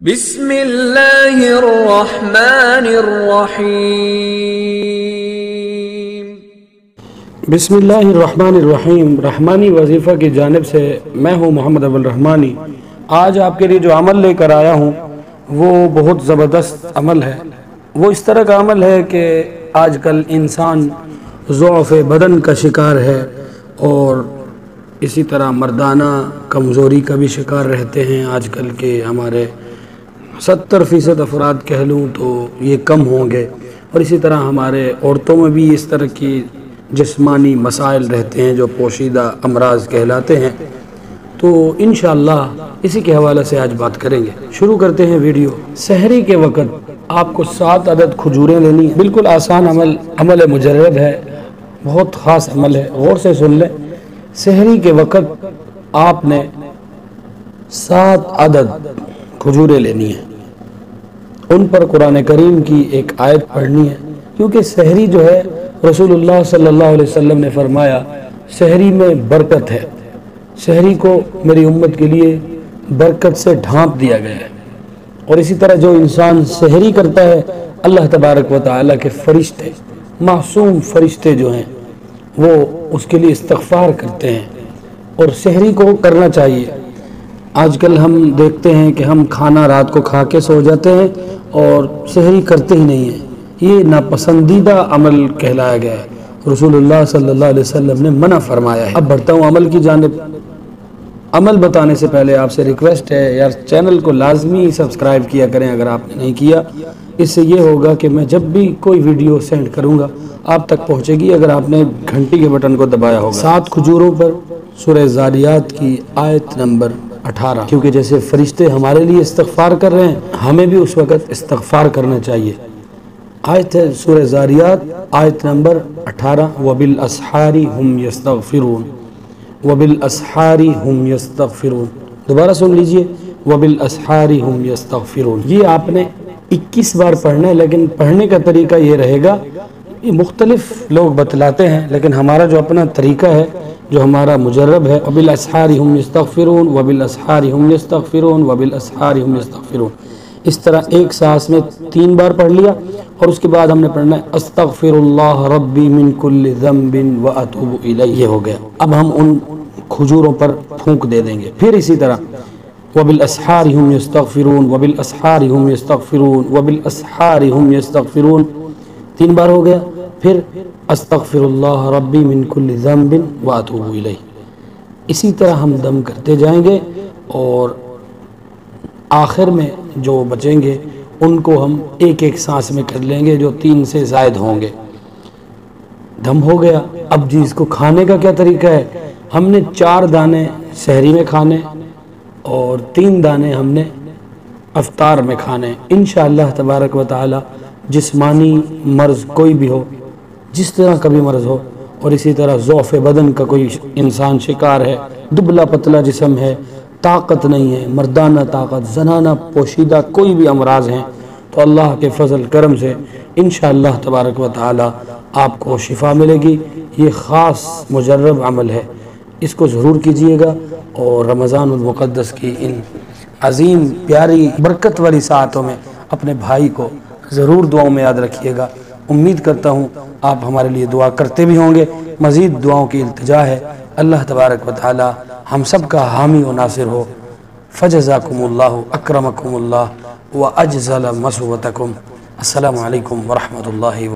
بسم اللہ الرحمن الرحیم۔ بسم اللہ الرحمن الرحیم۔ رحمانی وظیفہ کی جانب سے میں ہوں محمد اول رحمانی۔ آج آپ کے لیے جو عمل لے کر آیا ہوں وہ بہت زبردست عمل ہے۔ وہ اس طرح کا عمل ہے کہ آج کل انسان ضعف بدن کا شکار ہے اور اسی طرح مردانہ کمزوری کا بھی شکار رہتے ہیں۔ آج کل کے ہمارے 70% افراد کہہ لوں تو یہ کم ہوں گے، اور اسی طرح ہمارے عورتوں میں بھی اس طرح کی جسمانی مسائل رہتے ہیں جو پوشیدہ امراض کہلاتے ہیں۔ تو انشاءاللہ اسی کے حوالے سے آج بات کریں گے۔ شروع کرتے ہیں ویڈیو۔ سحری کے وقت آپ کو 7 عدد کھجوریں لینی ہیں۔ بالکل آسان عمل مجرب ہے، بہت خاص عمل ہے، غور سے سن لیں۔ سحری کے وقت آپ نے 7 عدد کھجوریں لینی ہیں، ان پر قرآن کریم کی ایک آیت پڑھنی ہے، کیونکہ سحری جو ہے رسول اللہ صلی اللہ علیہ وسلم نے فرمایا سحری میں برکت ہے، سحری کو میری امت کے لیے برکت سے ڈھانپ دیا گیا ہے۔ اور اسی طرح جو انسان سحری کرتا ہے اللہ تبارک و تعالیٰ کے فرشتے، معصوم فرشتے جو ہیں وہ اس کے لیے استغفار کرتے ہیں، اور سحری کو کرنا چاہیے۔ آج کل ہم دیکھتے ہیں کہ ہم کھانا رات کو کھا کے سو جاتے ہیں اور سحری کرتے ہی نہیں ہیں۔ یہ ناپسندیدہ عمل کہلایا گیا ہے، رسول اللہ صلی اللہ علیہ وسلم نے منع فرمایا ہے۔ اب بڑھتا ہوں عمل کی جانب۔ عمل بتانے سے پہلے آپ سے ریکویسٹ ہے یار، چینل کو لازمی سبسکرائب کیا کریں اگر آپ نے نہیں کیا۔ اس سے یہ ہوگا کہ میں جب بھی کوئی ویڈیو سینڈ کروں گا آپ تک پہنچے گی اگر آپ نے گھنٹی کے بٹن کو دبایا ہوگا۔ 7 کھجوروں پر سورہ زاریات کی آیت نمبر 18، کیونکہ جیسے فرشتے ہمارے لیے استغفار کر رہے ہیں ہمیں بھی اس وقت استغفار کرنا چاہیے۔ آیت ہے سورہ زاریات آیت نمبر 18، وَبِالْأَسْحَارِ هُمْ يَسْتَغْفِرُونَ وَبِالْأَسْحَارِ هُمْ يَسْتَغْفِرُونَ۔ دوبارہ سن لیجئے، وَبِالْأَسْحَارِ هُمْ يَسْتَغْفِرُونَ۔ یہ آپ نے 21 بار پڑھنا ہے، لیکن پڑھنے کا طریقہ یہ رہے گا، یہ مختلف لوگ بتلاتے ہیں لیکن ہمارا جو اپنا طریقہ ہے، جو ہمارا مجرب ہے، وَبِالْأَسْحَارِ هُمْ يَسْتَغْفِرُونَ وَبِالْأَسْحَارِ هُمْ يَسْتَغْفِرُونَ وَبِالْأَسْحَارِ هُمْ يَسْتَغْفِرُونَ۔ اس طرح ایک سانس میں 3 بار پڑھ لیا، اور اس کے بعد ہم نے پڑھنا ہے استغفر اللہ ربی من کل ذنب واتوب الیہ۔ یہ ہو گیا۔ اب ہم ان کھجوروں پر پھونک دے دیں گے۔ پھر اسی طرح وَبِالْأَسْحَارِ هُمْ يَسْتَغْفِرُونَ وَبِالْأَسْحَارِ هُمْ يَسْتَغْفِرُونَ وَبِالْأَسْحَارِ هُمْ يَسْتَغْفِرُونَ۔ 3 بار ہو گیا۔ پھر استغفر اللہ ربی من کل ذنب واتوب الیہ۔ اسی طرح ہم دم کرتے جائیں گے، اور آخر میں جو بچیں گے ان کو ہم ایک ایک سانس میں کر لیں گے جو 3 سے زائد ہوں گے۔ دم ہو گیا۔ اب جی اس کو کھانے کا کیا طریقہ ہے؟ ہم نے 4 دانے سحری میں کھانے اور 3 دانے ہم نے افطار میں کھانے۔ انشاءاللہ تبارک و تعالی جسمانی مرض کوئی بھی ہو، جس طرح کا بھی مرض ہو، اور اسی طرح ضعف بدن کا کوئی انسان شکار ہے، دبلا پتلا جسم ہے، طاقت نہیں ہے، مردانہ طاقت، زنانہ پوشیدہ کوئی بھی امراض ہیں، تو اللہ کے فضل کرم سے انشاءاللہ تبارک و تعالی آپ کو شفا ملے گی۔ یہ خاص مجرب عمل ہے، اس کو ضرور کیجئے گا، اور رمضان المقدس کی ان عظیم پیاری برکت والی ساعتوں میں اپنے بھائی کو ضرور دعاؤں میں یاد رکھیے گا۔ امید کرتا ہوں آپ ہمارے لیے دعا کرتے بھی ہوں گے۔ مزید دعاؤں کی التجا ہے، اللہ تبارک و تعالی ہم سب کا حامی و ناصر ہو۔ فجزاکم اللہ، اکرمکم اللہ، واجزل مثوبتکم۔ السلام علیکم ورحمۃ اللہ۔